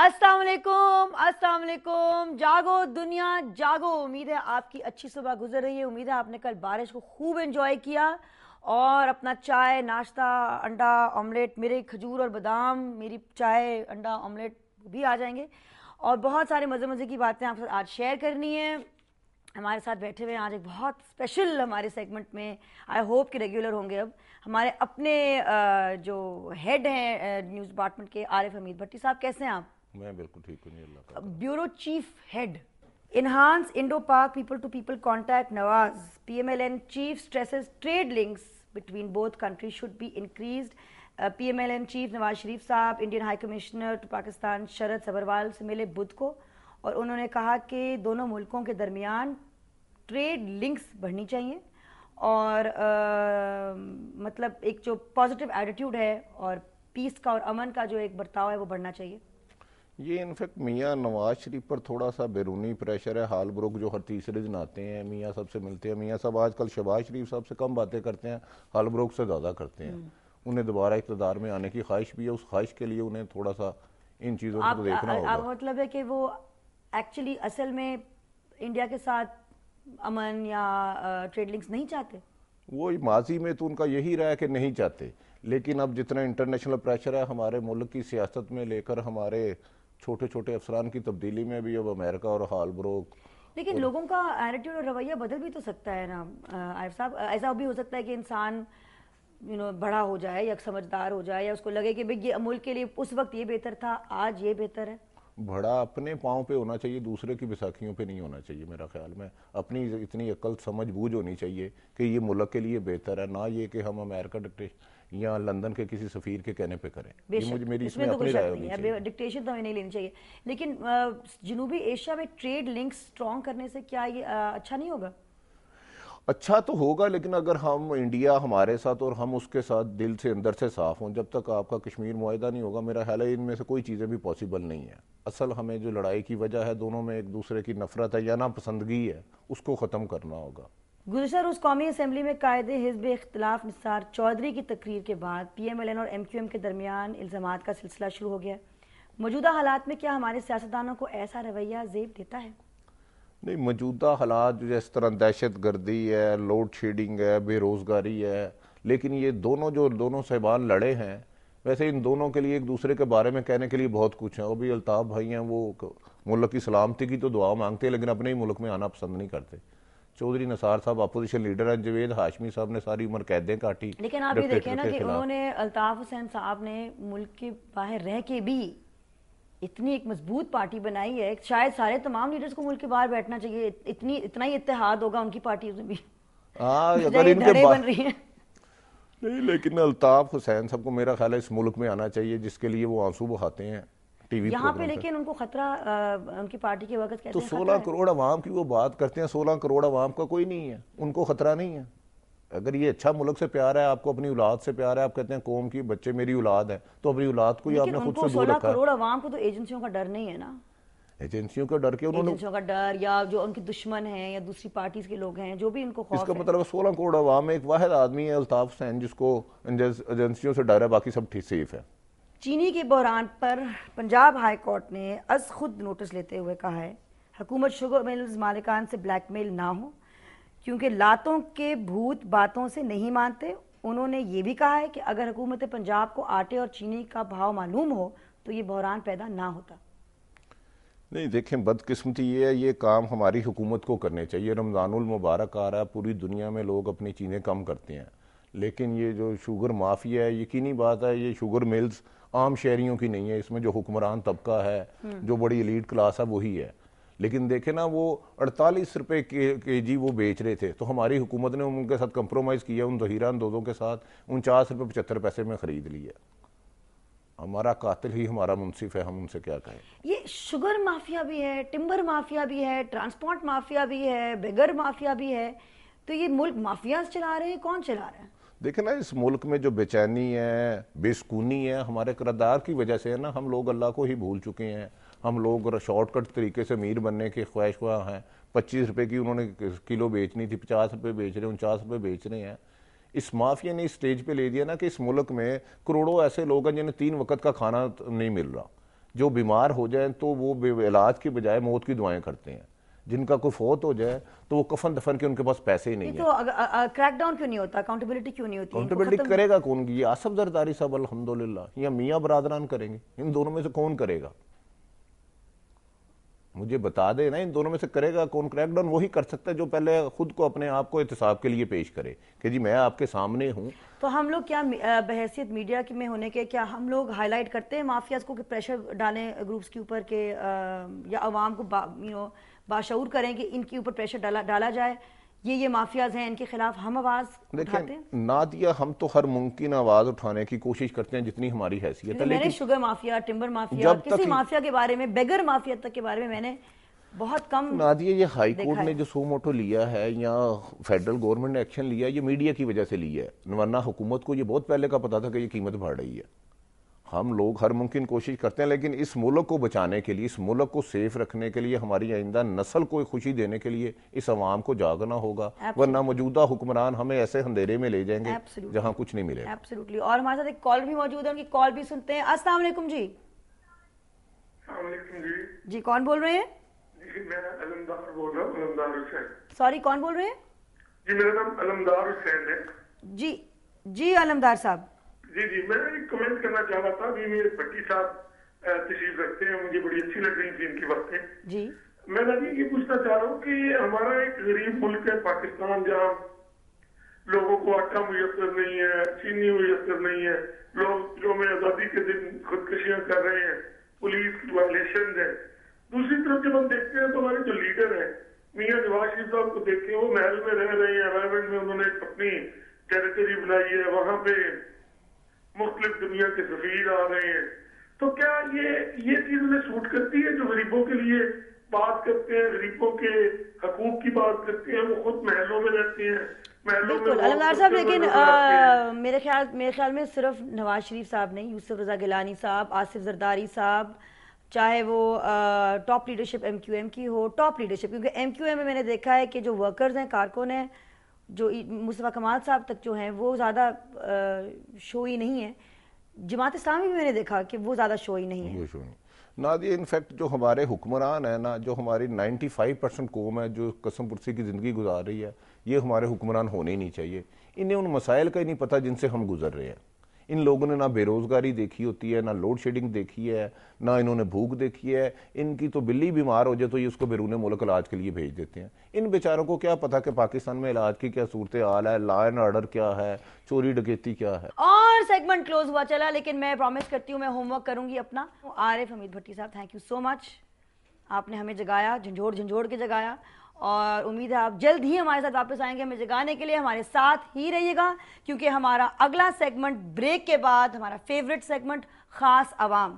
अस्सलाम वालेकुम, अस्सलाम वालेकुम। जागो दुनिया जागो। उम्मीद है आपकी अच्छी सुबह गुजर रही है। उम्मीद है आपने कल बारिश को खूब एंजॉय किया और अपना चाय नाश्ता अंडा ऑमलेट, मेरे खजूर और बादाम, मेरी चाय अंडा ऑमलेट भी आ जाएंगे और बहुत सारे मज़े मज़े की बातें आपके साथ आज शेयर करनी है। हमारे साथ बैठे हुए हैं आज एक बहुत स्पेशल हमारे सेगमेंट में, आई होप कि रेगुलर होंगे अब हमारे अपने जो हेड हैं न्यूज़ डिपार्टमेंट के, आरिफ हमीद भट्टी साहब। कैसे हैं आप? मैं बिल्कुल ठीक हूँ, नहीं अल्लाह का करम। Bureau chief head. Enhance Indo-Pak people-to-people contact. Nawaz, PMLN chief stresses trade links between both countries should be increased. PMLN chief Nawaz Sharif sahab Indian high commissioner to Pakistan Sharad Sabharwal से मिले बुध को और उन्होंने कहा कि दोनों मुल्कों के दरमियान ट्रेड लिंक्स बढ़नी चाहिए और मतलब एक जो पॉजिटिव एटीट्यूड है और पीस का और अमन का जो एक बर्ताव है वो बढ़ना चाहिए। ये इनफैक्ट मियाँ नवाज शरीफ पर थोड़ा सा बैरूनी प्रेशर है। हाल ब्रोक जो हर तीसरे दिन आते हैं मियाँ साहब से मिलते हैं। मियाँ साहब आजकल शहबाज शरीफ साहब से कम बातें करते हैं, हाल ब्रोक से ज़्यादा करते हैं। उन्हें दोबारा इक़्तिदार में आने की ख्वाहिश भी है। उस ख्वाहिश के लिए उन्हें थोड़ा सा इन चीज़ों को देखना होगा। आप मतलब है कि वो एक्चुअली असल में इंडिया के साथ अमन या ट्रेड लिंक्स नहीं चाहते। वो माजी में तो उनका यही रहा है कि नहीं चाहते, लेकिन अब जितना इंटरनेशनल प्रेशर है हमारे मुल्क की सियासत में लेकर हमारे छोटे छोटे अफसरान की तब्दीली में भी अब अमेरिका और हाल ब्रोक। लेकिन लोगों का एटीट्यूड और रवैया बदल भी तो सकता है ना आरिफ साहब। ऐसा भी हो सकता है कि इंसान बड़ा हो जाए या समझदार हो जाए या उसको लगे कि भाई ये मुल्क के लिए उस वक्त ये बेहतर था, आज ये बेहतर है। बड़ा अपने पाँव पे होना चाहिए, दूसरे की बैसाखियों पे नहीं होना चाहिए। मेरा ख्याल में अपनी इतनी अक्ल समझ बूझ होनी चाहिए कि ये मुल्क के लिए बेहतर है, ना ये कि हम अमेरिका या लंदन के किसी सफीर के कहने पे करें। ये मुझे मेरी इसमें तो अपनी राय होनी चाहिए। डिक्टेशन तो हमें नहीं लेनी चाहिए। लेकिन जनूबी एशिया में ट्रेड लिंक्स स्ट्रॉन्ग करने से क्या ये अच्छा नहीं होगा? अच्छा तो होगा, लेकिन अगर हम इंडिया हमारे साथ और हम उसके साथ दिल से अंदर से साफ हों, जब तक आपका कश्मीर मुआहिदा नहीं होगा मेरा ख्याल है इनमें से कोई चीज़ें भी पॉसिबल नहीं है। असल हमें जो लड़ाई की वजह है, दोनों में एक दूसरे की नफरत है या नापसंदगी है, उसको ख़त्म करना होगा। गुज़श्ता रोज़ कौमी असम्बली में कायदे हिज़्ब इख्तिलाफ निसार चौधरी की तकरीर के बाद PMLN और MQM के दरमियान इल्ज़ामात का सिलसिला शुरू हो गया। मौजूदा हालात में क्या हमारे सियासतदानों को ऐसा रवैया ज़ेब देता है? नहीं, मौजूदा हालात जो जिस तरह दहशत गर्दी है, लोड शेडिंग है, बेरोज़गारी है, लेकिन ये दोनों साहिबान लड़े हैं, वैसे इन दोनों के लिए एक दूसरे के बारे में कहने के लिए बहुत कुछ है। अभी अल्ताफ़ भाई हैं, वो मुल्क की सलामती की तो दुआ मांगते हैं, लेकिन अपने ही मुल्क में आना पसंद नहीं करते। चौधरी निसार साहब अपोजिशन लीडर हैं। जवेद हाशमी साहब ने सारी उम्र कैदें काटी। लेकिन आप ये देखें ना कि उन्होंने, अल्ताफ हुसैन साहब ने मुल्क के बाहर रह के भी इतनी एक मजबूत पार्टी बनाई है। शायद सारे तमाम लीडर्स को मुल्क के बाहर बैठना चाहिए। इतना ही इत्तेहाद होगा उनकी पार्टी में भी। अगर इनके बन रही है नहीं, लेकिन अल्ताफ हुसैन साहब को मेरा ख्याल है इस मुल्क में आना चाहिए, जिसके लिए वो आंसू बहाते हैं टीवी यहाँ पे। लेकिन उनको खतरा उनकी पार्टी के वक्त कहते तो हैं 16 करोड़ अवाम की वो बात करते हैं। 16 करोड़ अवाम का कोई नहीं है, उनको खतरा नहीं है। अगर ये अच्छा मुल्क से प्यार है, आपको अपनी औलाद से प्यार है, आप कहते हैं कौम की बच्चे मेरी औलाद है, तो अपनी औलाद को ही आपने खुद से दूर रखा। 16 करोड़ अवाम को तो एजेंसियों का डर नहीं है ना। एजेंसियों का डर के उन्होंने, एजेंसियों का डर या जो उनके दुश्मन हैं या दूसरी पार्टीज के लोग हैं, जो भी इनको खौफ इसका है। मतलब 16 करोड़ अवाम में एक वाहिद आदमी है अल्ताफ हुसैन जिसको एजेंसियों से डर है, बाकी सब ठीक सेफ है। चीनी के बहरान पर पंजाब हाई कोर्ट ने अज खुद नोटिस लेते हुए कहा है हुकूमत शुगर मिल्स मालिकान से ब्लैकमेल ना हो, क्योंकि लातों के भूत बातों से नहीं मानते। उन्होंने ये भी कहा है कि अगर हुकूमत पंजाब को आटे और चीनी का भाव मालूम हो तो ये बहरान पैदा ना होता। नहीं देखें, बदकिस्मती ये है, ये काम हमारी हुकूमत को करने चाहिए। रमज़ानुल मुबारक आ रहा है, पूरी दुनिया में लोग अपनी चीज़ें कम करते हैं, लेकिन ये जो शुगर माफिया है, यकीनी बात है ये शुगर मिल्स आम शहरियों की नहीं है। इसमें जो हुक्मरान तबका है, जो बड़ी एलीट क्लास है, वही है। लेकिन देखे ना, वो 48 रुपये के जी वो बेच रहे थे, तो हमारी हुकूमत ने उनके साथ कंप्रोमाइज़ किया, उन ज़हीरा अंदोज़ों के साथ 49 रुपये 75 पैसे में ख़रीद लिया। हमारा कातिल ही हमारा मुंसिफ है, हम उनसे क्या कहें। ये शुगर माफिया भी है, टिम्बर माफिया भी है, ट्रांसपोर्ट माफिया भी है, बेगर माफिया भी है। तो ये मुल्क माफिया चला रहे हैं, कौन चला रहा है? देखे ना, इस मुल्क में जो बेचैनी है, बेसकूनी है, हमारे किरदार की वजह से है ना। हम लोग अल्लाह को ही भूल चुके हैं। हम लोग शॉर्टकट तरीके से अमीर बनने के ख्वाहिशवा हैं। 25 रुपये की उन्होंने किलो बेचनी थी, 50 रुपये बेच रहे हैं, 49 रुपये बेच रहे हैं। इस माफिया ने इस स्टेज पे ले दिया ना कि इस मुल्क में करोड़ों ऐसे लोग हैं जिन्हें 3 वक्त का खाना नहीं मिल रहा। जो बीमार हो जाए तो वो इलाज के बजाय मौत की दुआएं करते हैं। जिनका कोई फौत हो जाए तो वो कफन दफन के उनके पास पैसे ही नहीं है। तो क्रैकडाउन क्यों नहीं होता, अकाउंटेबिलिटी क्यों नहीं होती? अकाउंटेबिलिटी करेगा कौन? ये आसफ जरदारी साहब अल्हम्दुलिल्लाह या मियाँ बरादरान करेंगे। इन दोनों में से कौन करेगा? मुझे बता दे ना, इन दोनों में से करेगा कौन क्रैकडाउन? वही कर सकता है जो पहले खुद को अपने आप को एहतसाब के लिए पेश करे कि जी मैं आपके सामने हूं। तो हम लोग क्या बहैसियत मीडिया में होने के क्या हम लोग हाईलाइट करते हैं माफियाज को कि प्रेशर डालें ग्रुप्स के ऊपर के या अवाम को बाशऊर करें कि इनके ऊपर प्रेशर डाला जाए, ये माफियाज हैं, इनके खिलाफ हम आवाज उठाते हैं? ना दिया, हम तो हर मुमकिन आवाज उठाने की कोशिश करते हैं जितनी हमारी हैसियत है। लेकिन शुगर माफिया, टिम्बर माफिया, किसी माफिया के बारे में, बेगर माफिया तक के बारे में मैंने बहुत कम नादिया, ये हाई कोर्ट ने जो सो मोटो लिया है या फेडरल गवर्नमेंट ने एक्शन लिया, ये मीडिया की वजह से लिया है, वरना हुकूमत को ये बहुत पहले का पता था कि ये कीमत बढ़ रही है। हम लोग हर मुमकिन कोशिश करते हैं, लेकिन इस मुल्क को बचाने के लिए, इस मुल्क को सेफ रखने के लिए, हमारी आइंदा नस्ल को खुशी देने के लिए इस अवाम को जागना होगा, वरना मौजूदा हुक्मरान हमें ऐसे अंधेरे में ले जाएंगे जहां कुछ नहीं मिलेगा। एब्सोल्युटली। और हमारे साथ एक कॉल भी मौजूद है, उनकी कॉल भी सुनते हैं। अस्सलाम वालेकुम जी। जी कौन बोल रहे हैं? जी मैं अलमदार बोल रहा हूँ, अलमदार हुसैन। सॉरी, कौन बोल रहे हैं? जी मेरा नाम अलमदार हुसैन है। जी जी अलमदार साहब। जी जी मैं एक कमेंट करना चाह रहा था। अभी मेरे भट्टी साहब तशरीफ रखते हैं, मुझे बड़ी अच्छी लग रही थी इनकी बातें। जी मैं नदी ये पूछना चाह रहा हूँ कि हमारा एक गरीब मुल्क है पाकिस्तान, जहाँ लोगों को आटा मुयसर नहीं है, चीनी मुयसर नहीं है, लोग जो में आजादी के दिन खुदकशियां कर रहे हैं, पुलिस की वायलेशन है। दूसरी तरफ जब हम देखते हैं तो हमारे जो लीडर है मियाँ नवाज शरीफ साहब को देखें, वो महल में रह रहे हैं, एनवायरमेंट में उन्होंने अपनी टेरिटरी बनाई है, वहां पे मुख्तलिफ दुनिया के सफीर आ रहे हैं। तो क्या ये चीज उन्हें सूट करती है? जो गरीबों के लिए बात करते हैं, गरीबों के हकूक की बात करते हैं, वो खुद महलों में रहते हैं, महलों में। अलमदार साहब, लेकिन मेरे ख्याल में सिर्फ नवाज शरीफ साहब नहीं, यूसुफ रजा गिलानी साहब, आसिफ जरदारी साहब, चाहे वो टॉप लीडरशिप एमक्यूएम की हो, टॉप लीडरशिप, क्योंकि एमक्यूएम में मैंने देखा है कि जो वर्कर्स हैं, कारकुन हैं, जो मुस्तफा कमाल साहब तक जो हैं वो ज़्यादा शोई नहीं है। जमात इस्लामी भी मैंने देखा कि वो ज़्यादा शोई नहीं है। नादिया, इनफैक्ट जो हमारे हुक्मरान है ना, जो हमारी 95% कौम है जो कसम पुरसी की ज़िंदगी गुजार रही है, ये हमारे हुक्मरान होने ही नहीं चाहिए। इन्हें उन मसाइल का ही नहीं पता जिनसे हम गुजर रहे हैं। इन लोगों ने ना बेरोजगारी देखी होती है, ना लोड शेडिंग देखी है, ना इन्होंने भूख देखी है। इनकी तो बिल्ली बीमार हो जाए तो ये उसको बैरून मुल्क इलाज के लिए भेज देते हैं। इन बेचारों को क्या पता कि पाकिस्तान में इलाज की क्या सूरत हाल है, लॉ एंड ऑर्डर क्या है, चोरी डकैती क्या है। और सेगमेंट क्लोज हुआ चला, लेकिन मैं प्रॉमिस करती हूँ मैं होमवर्क करूंगी अपना। आरिफ हमीद भट्टी साहब, थैंक यू सो मच, आपने हमें जगाया, झंझोड़ के जगाया, और उम्मीद है आप जल्द ही हमारे साथ वापस आएंगे हमें जगाने के लिए। हमारे साथ ही रहिएगा, क्योंकि हमारा अगला सेगमेंट ब्रेक के बाद, हमारा फेवरेट सेगमेंट खास अवाम।